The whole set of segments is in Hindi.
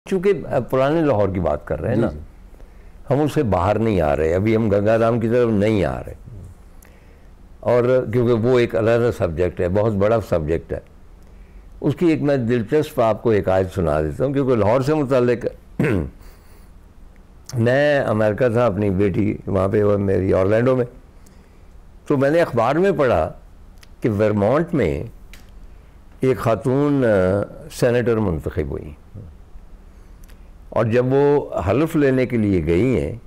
चूँकि पुराने लाहौर की बात कर रहे हैं ना, हम उससे बाहर नहीं आ रहे, अभी हम गंगाराम की तरफ नहीं आ रहे। और क्योंकि वो एक अलग सब्जेक्ट है, बहुत बड़ा सब्जेक्ट है। उसकी एक मैं दिलचस्प आपको एक आयत सुना देता हूँ, क्योंकि लाहौर से मुताल्लिक मैं अमेरिका था, अपनी बेटी वहाँ पे वो मेरी ऑरलैंडो में, तो मैंने अखबार में पढ़ा कि वर्मोंट में एक खातून सेनेटर मुंतखब हुई, और जब वो हल्फ लेने के लिए गई हैं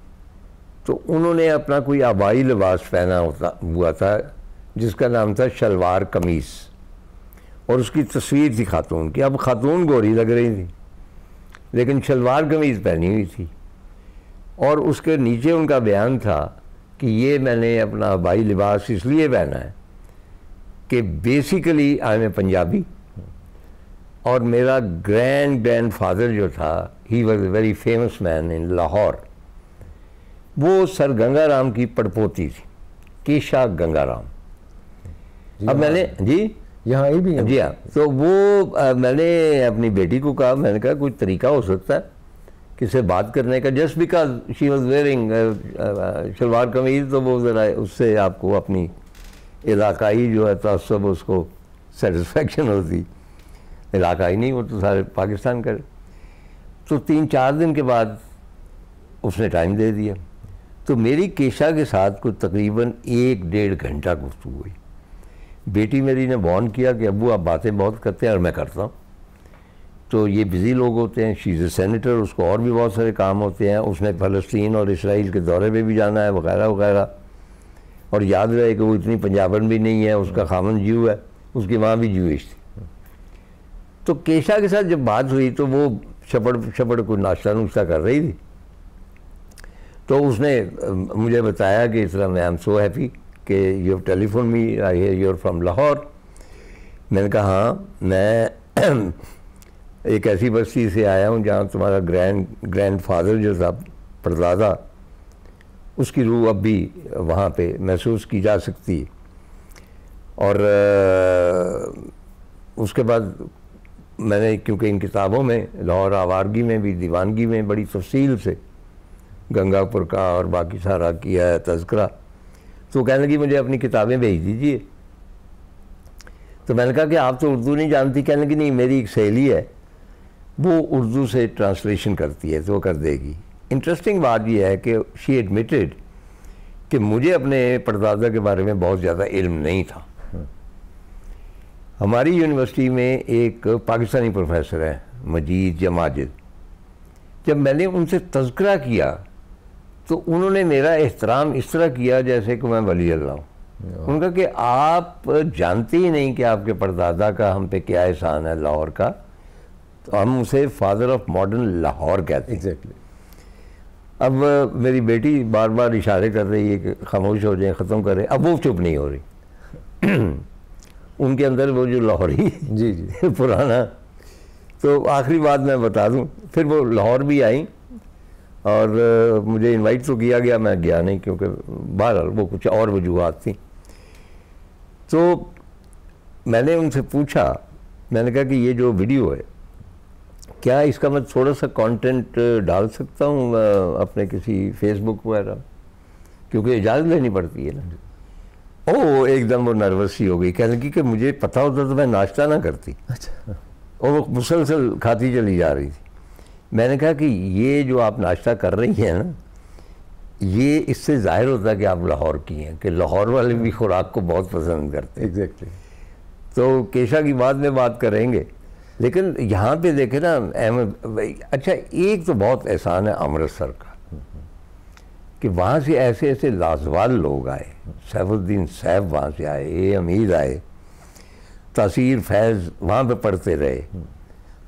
तो उन्होंने अपना कोई आबाई लिबास पहना हुआ था जिसका नाम था शलवार कमीज़, और उसकी तस्वीर थी खातून की। अब खातून गोरी लग रही थी लेकिन शलवार कमीज़ पहनी हुई थी, और उसके नीचे उनका बयान था कि ये मैंने अपना आबाई लिबास इसलिए पहना है कि basically I am a Punjabi, और मेरा ग्रैंड फादर जो था, he was a very famous man in Lahore. वो सर गंगाराम की पड़पोती थी, केशा गंगाराम। अब मैंने जी यहाँ ये भी है। जी हाँ, तो वो मैंने अपनी बेटी को कहा, मैंने कहा कोई तरीका हो सकता है किसी बात करने का, just because she was wearing shalwar kameez, तो वो ज़रा उससे आपको अपनी इलाकाई जो है तअस्सुब उसको सेटिस्फेक्शन होती। इलाकाई नहीं, वो तो सारे पाकिस्तान का। तो 3-4 दिन के बाद उसने टाइम दे दिया, तो मेरी केशा के साथ कुछ तकरीबन 1-1.5 घंटा गुफ्तगू हुई। बेटी मेरी ने बॉर्न किया कि अब्बू आप बातें बहुत करते हैं, और मैं करता हूँ, तो ये बिज़ी लोग होते हैं, शी इज़ ए सेनेटर, उसको और भी बहुत सारे काम होते हैं, उसने फ़लस्तीन और इसराइल के दौरे पे भी जाना है वगैरह वगैरह। और याद रहे कि वो इतनी पंजाबन भी नहीं है, उसका खामन ज्यू है, उसकी माँ भी ज्यूइश थी। तो केशा के साथ जब बात हुई तो वो शपड़ कोई नाश्ता नुश्ता कर रही थी, तो उसने मुझे बताया कि इस तरह मैं आई एम सो हैप्पी कि you have telephone me, I hear you are from Lahore. मैंने कहा हाँ, मैं एक ऐसी बस्ती से आया हूँ जहाँ तुम्हारा ग्रैंड फादर जो था, परदादा, उसकी रूह अब भी वहाँ पे महसूस की जा सकती है। और उसके बाद मैंने, क्योंकि इन किताबों में लाहौर आवारगी में भी, दीवानगी में बड़ी तफसील से गंगापुर का और बाकी सारा किया है तज़किरा, तो कहने लगी मुझे अपनी किताबें भेज दीजिए। तो मैंने कहा कि आप तो उर्दू नहीं जानती। कहने लगी नहीं, मेरी एक सहेली है, वो उर्दू से ट्रांसलेशन करती है, तो वो कर देगी। इंटरेस्टिंग बात यह है कि शी एडमिटेड कि मुझे अपने परदादा के बारे में बहुत ज़्यादा इल्म नहीं था। हमारी यूनिवर्सिटी में एक पाकिस्तानी प्रोफेसर है, मजीद या माजिद, जब मैंने उनसे तज़किरा किया तो उन्होंने मेरा एहतराम इस तरह किया जैसे कि मैं वली अल्लाह हूँ। उनका कि आप जानते ही नहीं कि आपके परदादा का हम पे क्या एहसान है लाहौर का, तो हम उसे फादर ऑफ मॉडर्न लाहौर कहते हैं। एग्जैक्टली। अब मेरी बेटी बार बार इशारे कर रही है कि खामोश हो जाए, ख़त्म करें, अब वो चुप नहीं हो रही। उनके अंदर वो जो लाहौरी जी जी पुराना। तो आखिरी बात मैं बता दूं, फिर वो लाहौर भी आई और मुझे इनवाइट तो किया गया, मैं गया नहीं क्योंकि बहरहाल वो कुछ और वजूहात थी। तो मैंने उनसे पूछा, मैंने कहा कि ये जो वीडियो है, क्या इसका मैं थोड़ा सा कंटेंट डाल सकता हूँ अपने किसी फेसबुक वगैरह, क्योंकि इजाज़त लेनी पड़ती है ना। ओ एकदम वो नर्वस सी हो गई, कहने लगी कि मुझे पता होता तो मैं नाश्ता ना करती। अच्छा। और वो मुसलसल खाती चली जा रही थी। मैंने कहा कि ये जो आप नाश्ता कर रही हैं ना, ये इससे जाहिर होता है कि आप लाहौर की हैं, कि लाहौर वाले भी खुराक को बहुत पसंद करते हैं। एग्जैक्टली। तो केशा की बाद में बात करेंगे, लेकिन यहाँ पे देखे ना अहमद, अच्छा एक तो बहुत एहसान है अमृतसर का कि वहाँ से ऐसे ऐसे लाजवाल लोग आए, सैफुद्दीन सैफ वहाँ से आए, ए अमीर आए, तासीर फैज़ वहाँ पे पढ़ते रहे,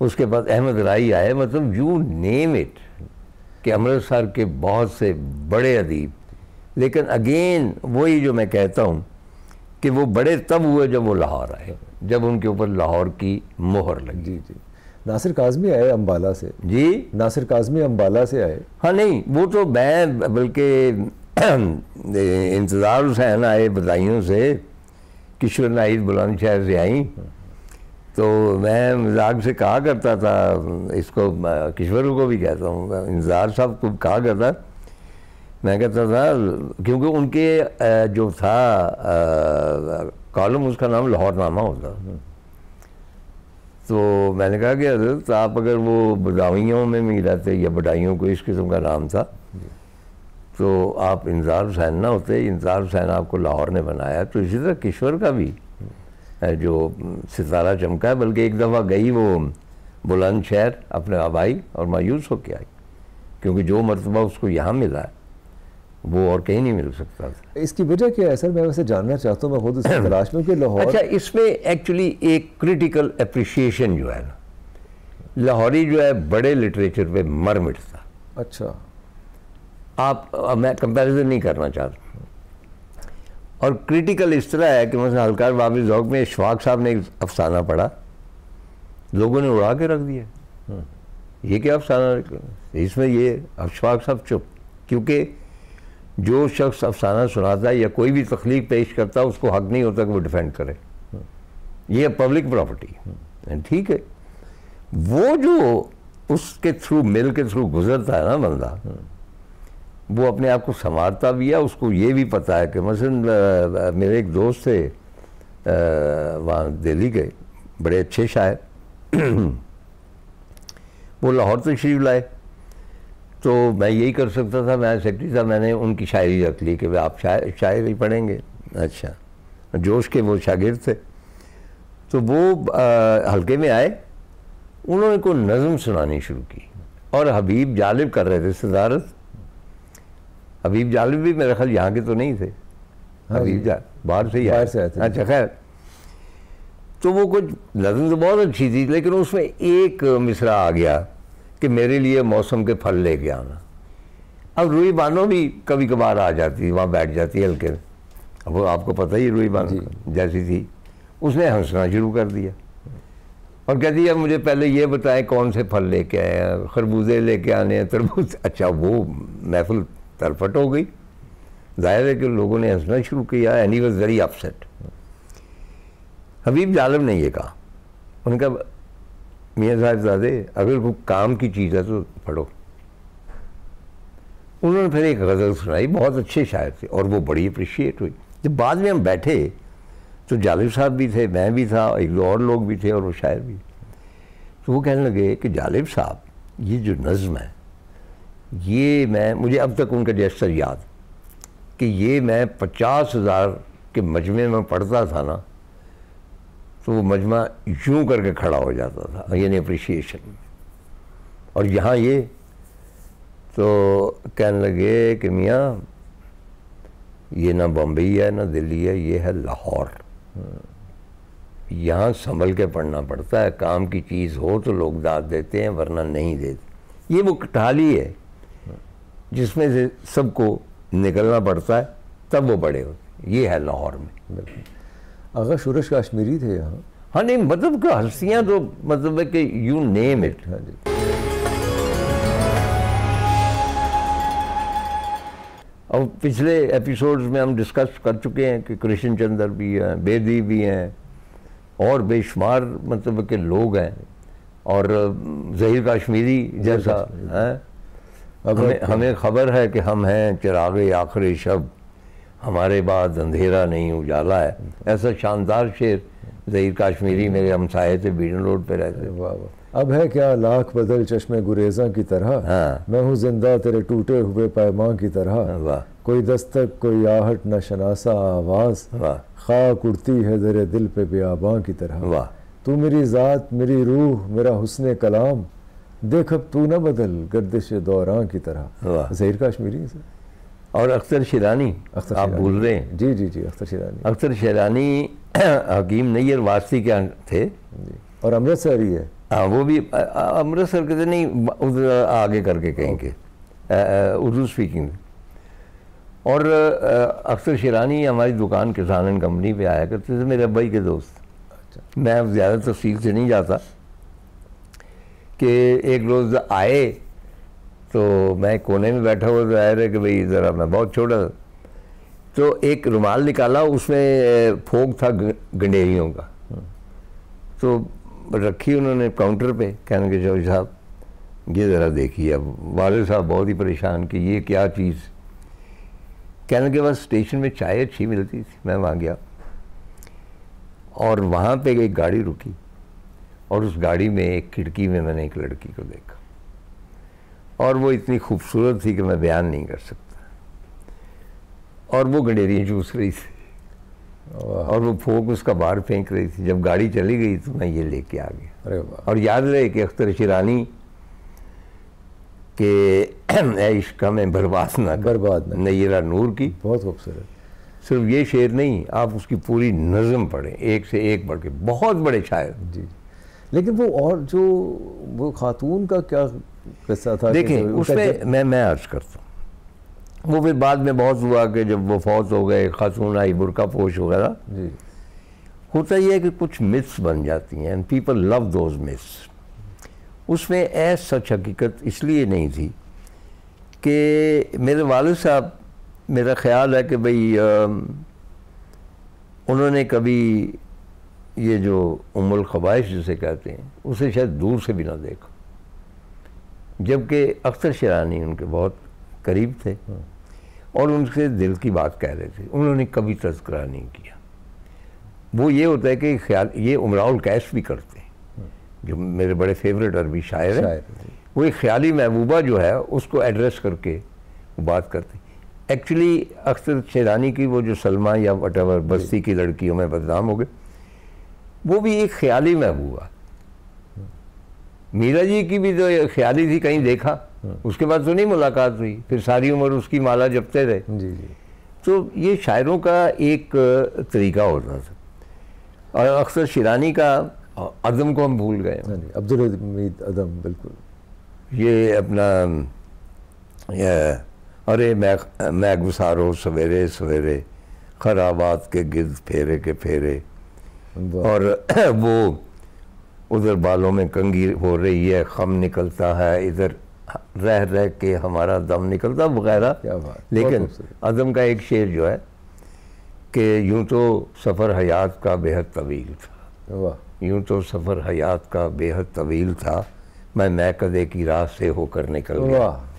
उसके बाद अहमद राई आए, मतलब यू नेम इट, कि अमृतसर के बहुत से बड़े अदीब। लेकिन अगेन वही जो मैं कहता हूँ कि वो बड़े तब हुए जब वो लाहौर आए, जब उनके ऊपर लाहौर की मोहर लगी। जी जी। नासिर काज़मी आए अम्बाला से। जी, नासिर काज़मी अम्बाला से आए। हाँ नहीं, वो तो मैं बल्कि इंतज़ार हुसैन आए बधाइयों से, किशोर नाइद बुलंदशहर से आई, तो मैं मजाक से कहा करता था, इसको किश्वर को भी कहता हूँ, इंतज़ार साहब को कहा करता, मैं कहता था, क्योंकि उनके जो था कॉलम, उसका नाम लाहौरनामा होता। तो मैंने कहा कि हज़रत आप अगर वो बदावियों में भी रहते या बडाइयों को इस किस्म का नाम था, तो आप इंतज़ार हुसैन ना होते, इंतज़ार हुसैन आपको लाहौर ने बनाया। तो इसी तरह किश्वर का भी जो सितारा चमका है, बल्कि एक दफ़ा गई वो बुलंदशहर अपने अब आई और मायूस होके आई, क्योंकि जो मर्तबा उसको यहाँ मिला है वो और कहीं नहीं मिल सकता था। इसकी वजह क्या है सर? मैं वैसे जानना चाहता हूँ, मैं खुद इसकी तलाश में कि लाहौर। अच्छा, इसमें एक्चुअली एक क्रिटिकल अप्रिसिएशन जो है ना, लाहौरी जो है बड़े लिटरेचर पे मर मिटता। अच्छा, मैं कंपैरिजन नहीं करना चाहता, और क्रिटिकल इस तरह है कि मतलब हल्कार बाबी ज़ौक़ में इशफाक साहब ने एक अफसाना पढ़ा, लोगों ने उड़ा के रख दिया, ये क्या अफसाना, इसमें ये इशफाक साहब चुप, क्योंकि जो शख्स अफसाना सुनाता है या कोई भी तख्लीक पेश करता है उसको हक नहीं होता कि वो डिफेंड करे, ये पब्लिक प्रॉपर्टी। ठीक है, वो जो उसके थ्रू मिल के थ्रू गुजरता है ना बंदा, वो अपने आप को संवारता भी है। उसको ये भी पता है कि मसलन मेरे एक दोस्त थे वहाँ दिल्ली के, बड़े अच्छे शायर, वो लाहौर तशरीफ लाए, तो मैं यही कर सकता था, मैं सेक्रेटरी था, मैंने उनकी शायरी रख ली कि आप शायरी पढ़ेंगे। अच्छा, जोश के वो शागिर्द थे, तो वो हल्के में आए, उन्होंने को नज़म सुनानी शुरू की, और हबीब जालिब कर रहे थे सदारत। हबीब जालिब भी मेरे ख्याल यहाँ के तो नहीं थे, हबीब बाहर से ही आए थे। अच्छा, खैर, तो वो कुछ नज़म तो बहुत अच्छी थी, लेकिन उसमें एक मिसरा आ गया कि मेरे लिए मौसम के फल लेके आना। अब रूही बानो भी कभी कभार आ जाती, वहाँ बैठ जाती है हल्के में, अब वो आपको पता ही रूही बानो जैसी थी, उसने हंसना शुरू कर दिया और कहती है मुझे पहले ये बताएं कौन से फल लेके आए हैं, खरबूजे लेके आने हैं, तरबूज। अच्छा, वो महफिल तरफट हो गई, जाहिर है कि लोगों ने हंसना शुरू किया, and he was very upset. Habib Jalib ने ये कहा, उनका मियाँ साहिबजादे अगर कोई काम की चीज़ है तो पढ़ो। उन्होंने फिर एक गज़ल सुनाई, बहुत अच्छे शायर थे और वो बड़ी अप्रिशिएट हुई। जब बाद में हम बैठे तो जालिब साहब भी थे, मैं भी था, एक दो और लोग भी थे और वो शायर भी। तो वो कहने लगे कि जालिब साहब, ये जो नज़्म है, ये मुझे अब तक उनका जेस्चर याद कि ये मैं 50,000 के मजमे में पढ़ता था ना, तो वो मजमा यूँ करके खड़ा हो जाता था, यानी अप्रिशिएशन। और यहाँ ये तो कहने लगे कि मियाँ, ये ना बम्बई है ना दिल्ली है, ये है लाहौर। यहाँ संभल के पढ़ना पड़ता है, काम की चीज़ हो तो लोग दाद देते हैं, वरना नहीं देते। ये वो कटाली है जिसमें से सबको निकलना पड़ता है, तब वो बड़े होते। ये है लाहौर में। आगा शूरश काश्मीरी थे यहाँ। हाँ, नहीं मतलब कि हस्तियाँ तो मतलब है कि यू नेम इट। हाँ जी। और पिछले एपिसोड्स में हम डिस्कस कर चुके हैं कि कृष्ण चंद्र भी हैं, बेदी भी हैं, और बेशुमार मतलब के लोग हैं, और ज़हीर काश्मीरी जैसा है। हमें खबर है कि हम हैं चिरागे आखिरी शब, हमारे बाद अंधेरा नहीं उजाला है। ऐसा शानदार शेर ज़हीर काश्मीरी मेरे हमसाये थे, बीडन रोड पे रहते। वाह वाह। अब है क्या लाख बदल चश्मे गुरेज़ां की तरह, हाँ। मैं हूँ जिंदा तेरे टूटे हुए पैमां की तरह। वाह। कोई दस्तक कोई आहट न शनासा आवाज़, वाह। खाक उड़ती है तेरे दिल पे बेआबां की तरह। वाह। तू मेरी ज़ात मेरी रूह मेरा हुस्ने कलाम, देख अब तू न बदल गर्दिश दौरां की तरह। वाह। ज़हीर काश्मीरी से। और अख्तर शिरानी, आप भूल रहे हैं। जी जी जी, अख्तर शिरानी। अख्तर शिरानी हकीम नैयर वासी के थे, और अमृतसरी है। हाँ, वो भी अमृतसर के थे, नहीं उधर आगे करके कहीं के, उर्दू स्पीकिंग। और अख्तर शिरानी हमारी दुकान किसान एंड कंपनी पे आया करते थे, मेरे अब्बाई के दोस्त। अच्छा। मैं अब ज़्यादा तफसील से नहीं जाता कि एक रोज़ आए तो मैं कोने में बैठा हुआ तो आया कि भाई ज़रा, मैं बहुत छोटा था, तो एक रुमाल निकाला, उसमें फोक था गंडेरियों का। तो रखी उन्होंने काउंटर पे, कहने के चौधरी साहब ये ज़रा देखिए। अब वाले साहब बहुत ही परेशान कि ये क्या चीज़। कहने के बाद स्टेशन में चाय अच्छी मिलती थी, मैं वहाँ गया और वहाँ पे एक गाड़ी रुकी और उस गाड़ी में एक खिड़की में मैंने एक लड़की को देखा और वो इतनी खूबसूरत थी कि मैं बयान नहीं कर सकता। और वो गंडेरियाँ चूस रही थी और वो फोक उसका बाहर फेंक रही थी। जब गाड़ी चली गई तो मैं ये लेके आ गया। अरे वाह। और याद रहे कि अख्तर शिरानी के इश्क में बर्बाद ना नैरा नूर की, बहुत खूबसूरत। सिर्फ ये शेर नहीं, आप उसकी पूरी नज़म पढ़ें, एक से एक बढ़ के, बहुत बड़े शायर जी। लेकिन वो और जो वो खातून का क्या किस्सा था? देखें उसमें मैं अर्ज करता हूँ, वो फिर बाद में बहुत हुआ कि जब वो फौत हो गए, खातून आई, बुरका पोश वगैरह। जी। होता ये है कि कुछ मिथ्स बन जाती हैं and people love those myths. उसमें ऐसा सच हकीकत इसलिए नहीं थी कि मेरे वालिद साहब, मेरा ख्याल है कि भाई उन्होंने कभी ये जो उम्मुल ख़बाइश जिसे कहते हैं उसे शायद दूर से भी ना देखा, जबकि अख्तर शिरानी उनके बहुत करीब थे और उनसे दिल की बात कह रहे थे। उन्होंने कभी तज़किरा नहीं किया। वो ये होता है कि ख्याल, ये उमराउल कैश भी करते हैं जो मेरे बड़े फेवरेट अरबी शायर हैं, वो एक ख्याली महबूबा जो है उसको एड्रेस करके वो बात करते हैं। एक्चुअली अख्तर शिरानी की वो जो सलमा या वटेवर बस्ती की लड़कियों में बदनाम हो गए, वो भी एक ख्याली महबूबा। मीरा जी की भी तो ख्याली थी, कहीं देखा, उसके बाद तो नहीं मुलाकात हुई, फिर सारी उम्र उसकी माला जपते रहे। जी जी। तो ये शायरों का एक तरीका होता था। और अख्तर शिरानी का अदम को हम भूल गए। अब्दुल हमीद अदम, बिल्कुल। ये अपना अरे मैं गुसारो सवेरे सवेरे खराबात के गिर्द फेरे के फेरे, और वो उधर बालों में कंघी हो रही है, खम निकलता है, इधर रह रह के हमारा दम निकलता वगैरह। क्या बात। लेकिन अदम का एक शेर जो है कि यूं तो सफ़र हयात का बेहद तवील था, वाह। यूं तो सफ़र हयात का बेहद तवील था, मैं कदे की राह से होकर निकल गया। वाह।